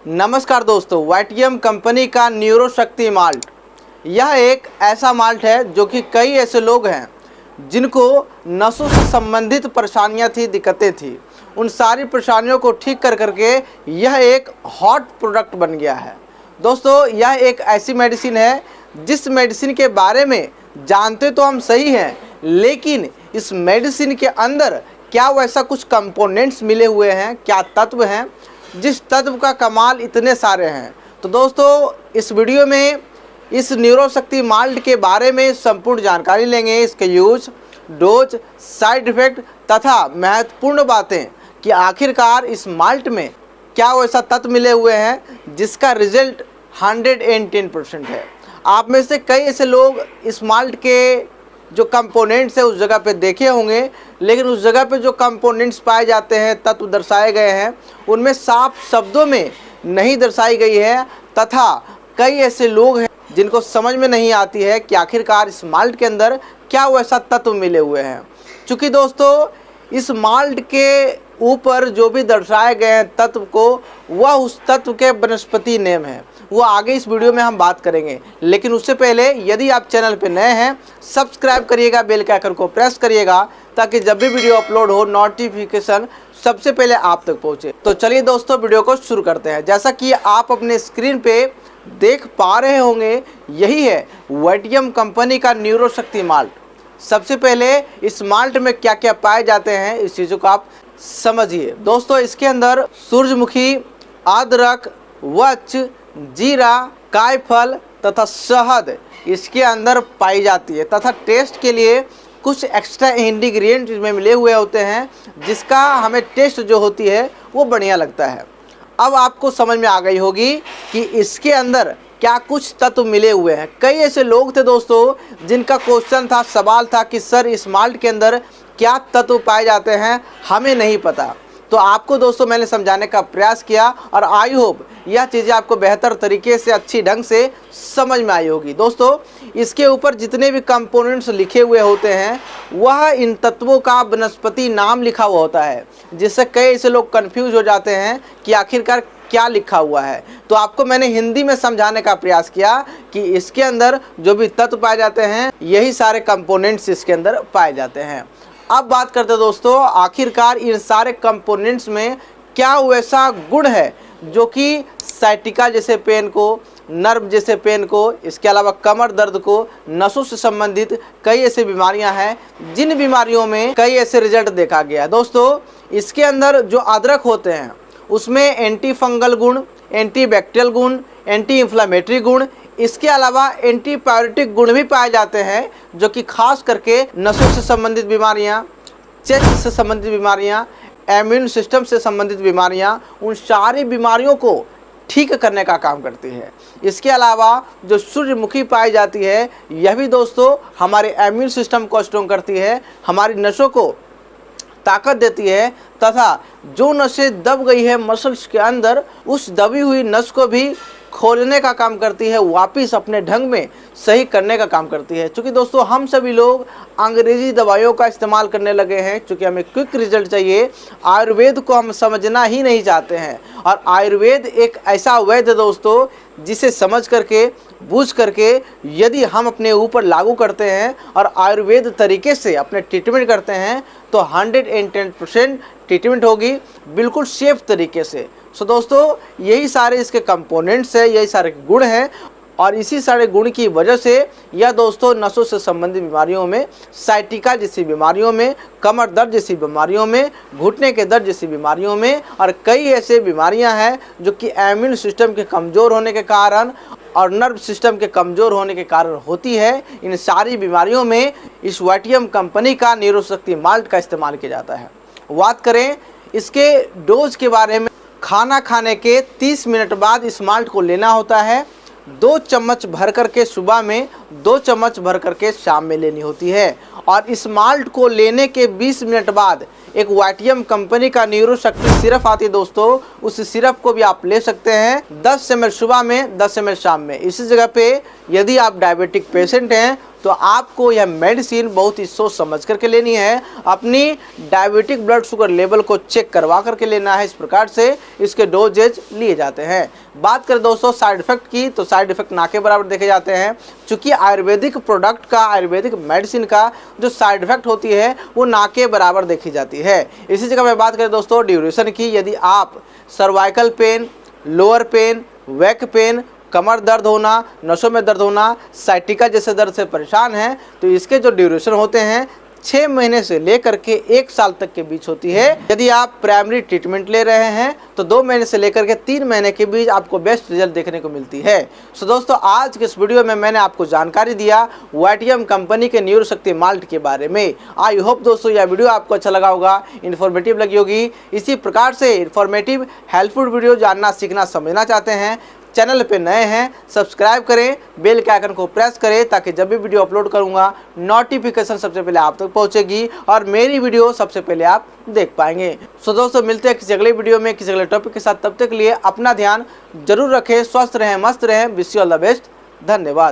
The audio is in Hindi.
नमस्कार दोस्तों, वाईटीएम कंपनी का न्यूरोशक्ति माल्ट। यह एक ऐसा माल्ट है जो कि कई ऐसे लोग हैं जिनको नसों से संबंधित परेशानियां थी, दिक्कतें थी। उन सारी परेशानियों को ठीक कर करके यह एक हॉट प्रोडक्ट बन गया है। दोस्तों, यह एक ऐसी मेडिसिन है जिस मेडिसिन के बारे में जानते तो हम सही हैं, लेकिन इस मेडिसिन के अंदर क्या वैसा कुछ कंपोनेंट्स मिले हुए हैं, क्या तत्व हैं जिस तत्व का कमाल इतने सारे हैं। तो दोस्तों, इस वीडियो में इस न्यूरोशक्ति माल्ट के बारे में संपूर्ण जानकारी लेंगे। इसके यूज, डोज, साइड इफ़ेक्ट तथा महत्वपूर्ण बातें कि आखिरकार इस माल्ट में क्या वैसा तत्व मिले हुए हैं जिसका रिजल्ट 110% है। आप में से कई ऐसे लोग इस माल्ट के जो कंपोनेंट्स है उस जगह पे देखे होंगे, लेकिन उस जगह पे जो कंपोनेंट्स पाए जाते हैं, तत्व दर्शाए गए हैं, उनमें साफ शब्दों में नहीं दर्शाई गई है तथा कई ऐसे लोग हैं जिनको समझ में नहीं आती है कि आखिरकार इस माल्ट के अंदर क्या वैसा तत्व मिले हुए हैं। चूँकि दोस्तों, इस माल्ट के ऊपर जो भी दर्शाए गए हैं तत्व को, वह उस तत्व के वनस्पति नेम है। वो आगे इस वीडियो में हम बात करेंगे, लेकिन उससे पहले यदि आप चैनल पर नए हैं, सब्सक्राइब करिएगा, बेल के आइकन को प्रेस करिएगा ताकि जब भी वीडियो अपलोड हो नोटिफिकेशन सबसे पहले आप तक पहुंचे। तो चलिए दोस्तों, वीडियो को शुरू करते हैं। जैसा कि आप अपने स्क्रीन पे देख पा रहे होंगे, यही है वाईटीएम कंपनी का न्यूरोशक्ति माल्ट। सबसे पहले इस माल्ट में क्या क्या पाए जाते हैं, इस चीज़ों को आप समझिए। दोस्तों, इसके अंदर सूरजमुखी, अदरक, वच, जीरा, कायफल तथा शहद इसके अंदर पाई जाती है तथा टेस्ट के लिए कुछ एक्स्ट्रा इंग्रेडिएंट इसमें मिले हुए होते हैं जिसका हमें टेस्ट जो होती है वो बढ़िया लगता है। अब आपको समझ में आ गई होगी कि इसके अंदर क्या कुछ तत्व मिले हुए हैं। कई ऐसे लोग थे दोस्तों जिनका क्वेश्चन था, सवाल था कि सर इस माल्ट के अंदर क्या तत्व पाए जाते हैं, हमें नहीं पता। तो आपको दोस्तों मैंने समझाने का प्रयास किया और आई होप यह चीज़ें आपको बेहतर तरीके से, अच्छी ढंग से समझ में आई होगी। दोस्तों, इसके ऊपर जितने भी कंपोनेंट्स लिखे हुए होते हैं वह इन तत्वों का वनस्पति नाम लिखा हुआ होता है, जिससे कई ऐसे लोग कंफ्यूज हो जाते हैं कि आखिरकार क्या लिखा हुआ है। तो आपको मैंने हिंदी में समझाने का प्रयास किया कि इसके अंदर जो भी तत्व पाए जाते हैं यही सारे कंपोनेंट्स इसके अंदर पाए जाते हैं। अब बात करते हैं दोस्तों, आखिरकार इन सारे कंपोनेंट्स में क्या वैसा गुण है जो कि साइटिका जैसे पेन को, नर्व जैसे पेन को, इसके अलावा कमर दर्द को, नसों से संबंधित कई ऐसी बीमारियां हैं जिन बीमारियों में कई ऐसे रिजल्ट देखा गया है। दोस्तों, इसके अंदर जो अदरक होते हैं उसमें एंटी फंगल गुण, एंटी बैक्टीरियल गुण, एंटी इन्फ्लामेटरी गुण, इसके अलावा एंटीबायोटिक गुण भी पाए जाते हैं जो कि खास करके नसों से संबंधित बीमारियां, चेस्ट से संबंधित बीमारियां, इम्यून सिस्टम से संबंधित बीमारियां, उन सारी बीमारियों को ठीक करने का काम करती है। इसके अलावा जो सूर्यमुखी पाई जाती है यह भी दोस्तों हमारे इम्यून सिस्टम को स्ट्रॉन्ग करती है, हमारी नसों को ताकत देती है तथा जो नसें दब गई है मसल्स के अंदर, उस दबी हुई नस को भी खोलने का काम करती है, वापस अपने ढंग में सही करने का काम करती है। क्योंकि दोस्तों हम सभी लोग अंग्रेजी दवाइयों का इस्तेमाल करने लगे हैं क्योंकि हमें क्विक रिजल्ट चाहिए। आयुर्वेद को हम समझना ही नहीं चाहते हैं, और आयुर्वेद एक ऐसा वैद्य दोस्तों जिसे समझ करके, बूझ करके यदि हम अपने ऊपर लागू करते हैं और आयुर्वेद तरीके से अपने ट्रीटमेंट करते हैं तो 110% ट्रीटमेंट होगी, बिल्कुल सेफ तरीके से। सो दोस्तों, यही सारे इसके कंपोनेंट्स हैं, यही सारे गुण हैं, और इसी सारे गुण की वजह से यह दोस्तों नसों से संबंधित बीमारियों में, साइटिका जैसी बीमारियों में, कमर दर्द जैसी बीमारियों में, घुटने के दर्द जैसी बीमारियों में, और कई ऐसे बीमारियां हैं जो कि इम्यून सिस्टम के कमज़ोर होने के कारण और नर्व सिस्टम के कमज़ोर होने के कारण होती है। इन सारी बीमारियों में इस वाईटीएम कंपनी का न्यूरोशक्ति माल्ट का इस्तेमाल किया जाता है। बात करें इसके डोज के बारे में, खाना खाने के 30 मिनट बाद इस माल्ट को लेना होता है। 2 चम्मच भर करके सुबह में, 2 चम्मच भर करके शाम में लेनी होती है। और इस माल्ट को लेने के 20 मिनट बाद एक वाईटीएम कंपनी का न्यूरोशक्ति सिरप आती है दोस्तों, उस सिरप को भी आप ले सकते हैं 10 ml सुबह में, 10 ml शाम में। इसी जगह पे यदि आप डायबिटिक पेशेंट हैं तो आपको यह मेडिसिन बहुत ही सोच समझ करके लेनी है। अपनी डायबिटिक ब्लड शुगर लेवल को चेक करवा करके लेना है। इस प्रकार से इसके डोजेज लिए जाते हैं। बात करें दोस्तों साइड इफेक्ट की, तो साइड इफेक्ट ना के बराबर देखे जाते हैं। चूँकि आयुर्वेदिक प्रोडक्ट का, आयुर्वेदिक मेडिसिन का जो साइड इफेक्ट होती है वो ना के बराबर देखी जाती है। इसी जगह मैं बात करें दोस्तों ड्यूरेशन की, यदि आप cervical pain, lower pain, back pain, कमर दर्द होना, नसों में दर्द होना, साइटिका जैसे दर्द से परेशान हैं, तो इसके जो ड्यूरेशन होते हैं 6 महीने से लेकर के 1 साल तक के बीच होती है। यदि आप प्राइमरी ट्रीटमेंट ले रहे हैं तो 2 महीने से लेकर के 3 महीने के बीच आपको बेस्ट रिजल्ट देखने को मिलती है। सो दोस्तों आज के इस वीडियो में मैंने आपको जानकारी दिया वाइटियम कंपनी के न्यूरोशक्ति माल्ट के बारे में। आई होप दोस्तों यह वीडियो आपको अच्छा लगा होगा, इन्फॉर्मेटिव लगी होगी। इसी प्रकार से इन्फॉर्मेटिव हेल्पफुल वीडियो जानना, सीखना, समझना चाहते हैं, चैनल पे नए हैं सब्सक्राइब करें, बेल के आइकन को प्रेस करें ताकि जब भी वीडियो अपलोड करूंगा नोटिफिकेशन सबसे पहले आप तक पहुंचेगी और मेरी वीडियो सबसे पहले आप देख पाएंगे। सो दोस्तों मिलते हैं किसी अगले वीडियो में किसी अगले टॉपिक के साथ। तब तक के लिए अपना ध्यान जरूर रखें, स्वस्थ रहें, मस्त रहें। Wish you all the best. धन्यवाद।